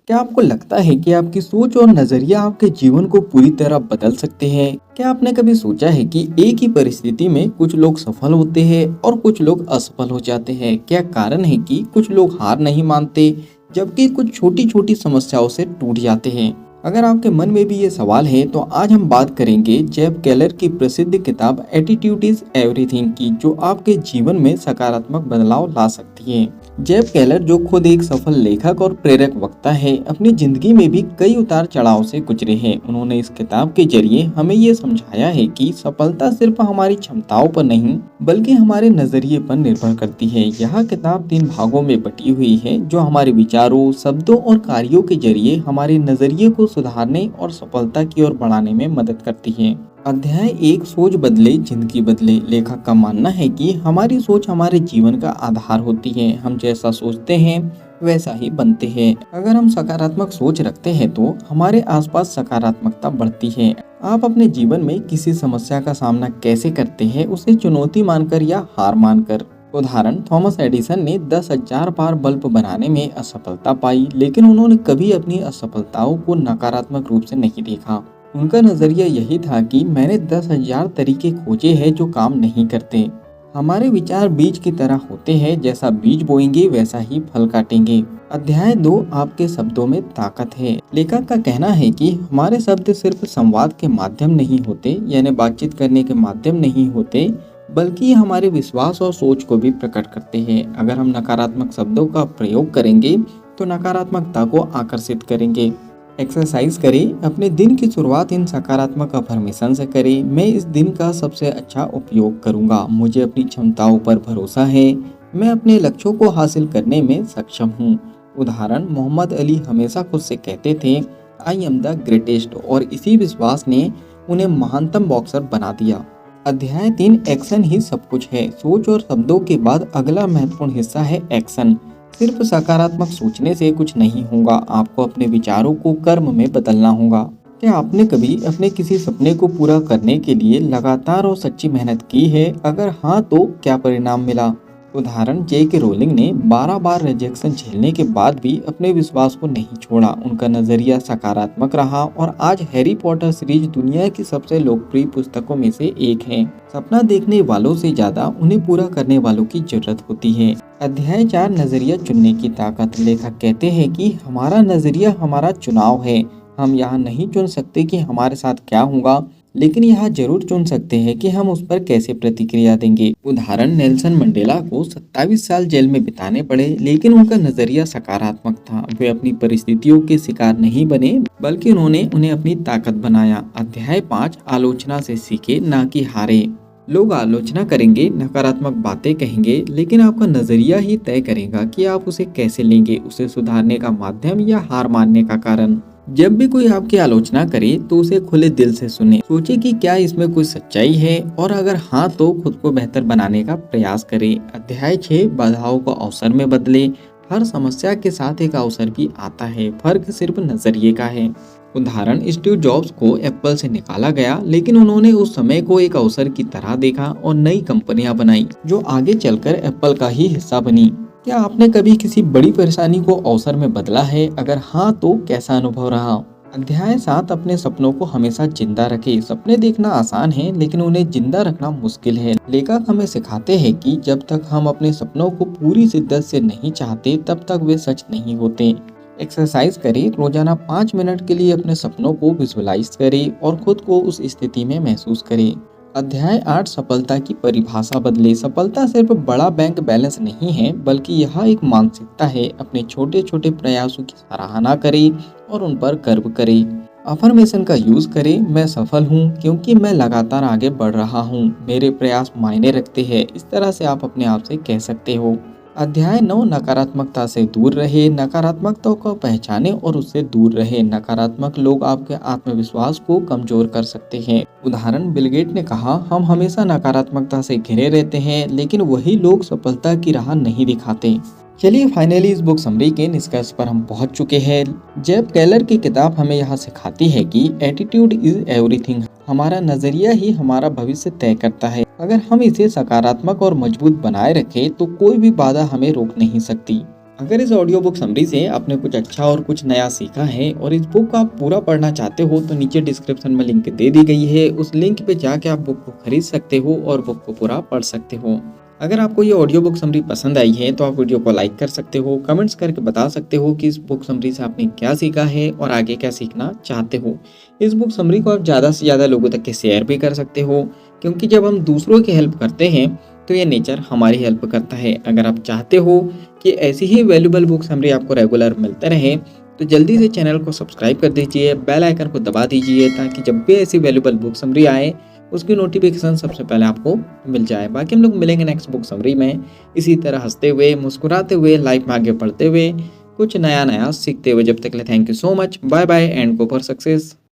क्या आपको लगता है कि आपकी सोच और नजरिया आपके जीवन को पूरी तरह बदल सकते हैं? क्या आपने कभी सोचा है कि एक ही परिस्थिति में कुछ लोग सफल होते हैं और कुछ लोग असफल हो जाते हैं? क्या कारण है कि कुछ लोग हार नहीं मानते जबकि कुछ छोटी छोटी समस्याओं से टूट जाते हैं? अगर आपके मन में भी ये सवाल है तो आज हम बात करेंगे जेफ केलर की प्रसिद्ध किताब एटीट्यूड इज एवरीथिंग की, जो आपके जीवन में सकारात्मक बदलाव ला सकती है। जेफ केलर, जो खुद एक सफल लेखक और प्रेरक वक्ता है, अपनी जिंदगी में भी कई उतार चढ़ाव से गुजरे हैं। उन्होंने इस किताब के जरिए हमें ये समझाया है कि सफलता सिर्फ हमारी क्षमताओं पर नहीं बल्कि हमारे नजरिए पर निर्भर करती है। यह किताब 3 भागों में बटी हुई है, जो हमारे विचारों, शब्दों और कार्यों के जरिए हमारे नजरिए को सुधारने और सफलता की ओर बढ़ाने में मदद करती है। अध्याय 1, सोच बदले जिंदगी बदले। लेखक का मानना है कि हमारी सोच हमारे जीवन का आधार होती है। हम जैसा सोचते हैं वैसा ही बनते हैं। अगर हम सकारात्मक सोच रखते हैं तो हमारे आसपास सकारात्मकता बढ़ती है। आप अपने जीवन में किसी समस्या का सामना कैसे करते हैं, उसे चुनौती मानकर या हार मानकर। उदाहरण, थॉमस एडिसन ने 10,000 बार बल्ब बनाने में असफलता पाई, लेकिन उन्होंने कभी अपनी असफलताओं को नकारात्मक रूप से नहीं देखा। उनका नजरिया यही था कि मैंने 10,000 तरीके खोजे हैं जो काम नहीं करते। हमारे विचार बीज की तरह होते हैं, जैसा बीज बोएंगे वैसा ही फल काटेंगे। अध्याय 2, आपके शब्दों में ताकत है। लेखक का कहना है कि हमारे शब्द सिर्फ संवाद के माध्यम नहीं होते, यानी बातचीत करने के माध्यम नहीं होते, बल्कि ये हमारे विश्वास और सोच को भी प्रकट करते हैं। अगर हम नकारात्मक शब्दों का प्रयोग करेंगे तो नकारात्मकता को आकर्षित करेंगे। एक्सरसाइज करें, अपने दिन की शुरुआत इन सकारात्मक अफर्मेशन से करें। मैं इस दिन का सबसे अच्छा उपयोग करूंगा, मुझे अपनी क्षमताओं पर भरोसा है, मैं अपने लक्ष्यों को हासिल करने में सक्षम हूँ। उदाहरण, मोहम्मद अली हमेशा खुद से कहते थे आई एम द ग्रेटेस्ट, और इसी विश्वास ने उन्हें महानतम बॉक्सर बना दिया। अध्याय 3, एक्शन ही सब कुछ है। सोच और शब्दों के बाद अगला महत्वपूर्ण हिस्सा है एक्शन। सिर्फ सकारात्मक सोचने से कुछ नहीं होगा, आपको अपने विचारों को कर्म में बदलना होगा। क्या आपने कभी अपने किसी सपने को पूरा करने के लिए लगातार और सच्ची मेहनत की है? अगर हाँ तो क्या परिणाम मिला? उदाहरण, J.K. रोलिंग ने 12 बार रिजेक्शन झेलने के बाद भी अपने विश्वास को नहीं छोड़ा। उनका नजरिया सकारात्मक रहा और आज हैरी पॉटर सीरीज दुनिया की सबसे लोकप्रिय पुस्तकों में से एक है। सपना देखने वालों से ज्यादा उन्हें पूरा करने वालों की जरूरत होती है। अध्याय 4, नजरिया चुनने की ताकत। लेखक कहते हैं कि हमारा नजरिया हमारा चुनाव है। हम यहाँ नहीं चुन सकते कि हमारे साथ क्या होगा, लेकिन यह जरूर चुन सकते हैं कि हम उस पर कैसे प्रतिक्रिया देंगे। उदाहरण, नेल्सन मंडेला को 27 साल जेल में बिताने पड़े, लेकिन उनका नजरिया सकारात्मक था। वे अपनी परिस्थितियों के शिकार नहीं बने बल्कि उन्होंने उन्हें अपनी ताकत बनाया। अध्याय 5, आलोचना से सीखे ना कि हारे। लोग आलोचना करेंगे, नकारात्मक बातें कहेंगे, लेकिन आपका नजरिया ही तय करेगा कि आप उसे कैसे लेंगे, उसे सुधारने का माध्यम या हार मानने का कारण। जब भी कोई आपकी आलोचना करे तो उसे खुले दिल से सुने। सोचे कि क्या इसमें कोई सच्चाई है, और अगर हाँ तो खुद को बेहतर बनाने का प्रयास करें। अध्याय 6, बाधाओं को अवसर में बदले। हर समस्या के साथ एक अवसर भी आता है, फर्क सिर्फ नजरिए का है। उदाहरण, स्टीव जॉब्स को एप्पल से निकाला गया, लेकिन उन्होंने उस समय को एक अवसर की तरह देखा और नई कंपनियां बनाई जो आगे चलकर एप्पल का ही हिस्सा बनी। क्या आपने कभी किसी बड़ी परेशानी को अवसर में बदला है? अगर हाँ तो कैसा अनुभव रहा? अध्याय 7, अपने सपनों को हमेशा जिंदा रखें। सपने देखना आसान है, लेकिन उन्हें जिंदा रखना मुश्किल है। लेखक हमें सिखाते हैं कि जब तक हम अपने सपनों को पूरी शिद्दत से नहीं चाहते तब तक वे सच नहीं होते। एक्सरसाइज करें, रोजाना 5 मिनट के लिए अपने सपनों को विजुअलाइज करें और खुद को उस स्थिति में महसूस करें। अध्याय 8, सफलता की परिभाषा बदले। सफलता सिर्फ बड़ा बैंक बैलेंस नहीं है, बल्कि यह एक मानसिकता है। अपने छोटे छोटे प्रयासों की सराहना करें और उन पर गर्व करें। अफर्मेशन का यूज करें, मैं सफल हूँ क्योंकि मैं लगातार आगे बढ़ रहा हूँ, मेरे प्रयास मायने रखते हैं। इस तरह से आप अपने आप से कह सकते हो। अध्याय 9, नकारात्मकता से दूर रहे। नकारात्मकता को पहचाने और उससे दूर रहे। नकारात्मक लोग आपके आत्मविश्वास को कमजोर कर सकते हैं। उदाहरण, बिल गेट ने कहा, हम हमेशा नकारात्मकता से घिरे रहते हैं, लेकिन वही लोग सफलता की राह नहीं दिखाते। चलिए फाइनली इस बुक समरी के निष्कर्ष पर हम पहुंच चुके हैं। जेफ केलर की किताब हमें यह सिखाती है कि एटीट्यूड इज एवरीथिंग। हमारा नजरिया ही हमारा भविष्य तय करता है। अगर हम इसे सकारात्मक और मजबूत बनाए रखें तो कोई भी बाधा हमें रोक नहीं सकती। अगर इस ऑडियो बुक समरी से आपने कुछ अच्छा और कुछ नया सीखा है और इस बुक को आप पूरा पढ़ना चाहते हो तो नीचे डिस्क्रिप्शन में लिंक दे दी गई है, उस लिंक पे जाके आप बुक को खरीद सकते हो और बुक को पूरा पढ़ सकते हो। अगर आपको ये ऑडियो बुक समरी पसंद आई है तो आप वीडियो को लाइक कर सकते हो, कमेंट्स करके बता सकते हो कि इस बुक समरी से आपने क्या सीखा है और आगे क्या सीखना चाहते हो। इस बुक समरी को आप ज़्यादा से ज़्यादा लोगों तक के शेयर भी कर सकते हो, क्योंकि जब हम दूसरों की हेल्प करते हैं तो ये नेचर हमारी हेल्प करता है। अगर आप चाहते हो कि ऐसी ही वैल्यूबल बुक समरी आपको रेगुलर मिलते रहे तो जल्दी से चैनल को सब्सक्राइब कर दीजिए, बेल आइकन को दबा दीजिए ताकि जब भी ऐसी वैल्यूबल बुक समरी आए उसकी नोटिफिकेशन सबसे पहले आपको मिल जाए। बाकी हम लोग मिलेंगे नेक्स्ट बुक समरी में इसी तरह हंसते हुए, मुस्कुराते हुए, लाइफ में आगे बढ़ते हुए, कुछ नया नया सीखते हुए। जब तक के लिए thank you so much, bye bye and go for success.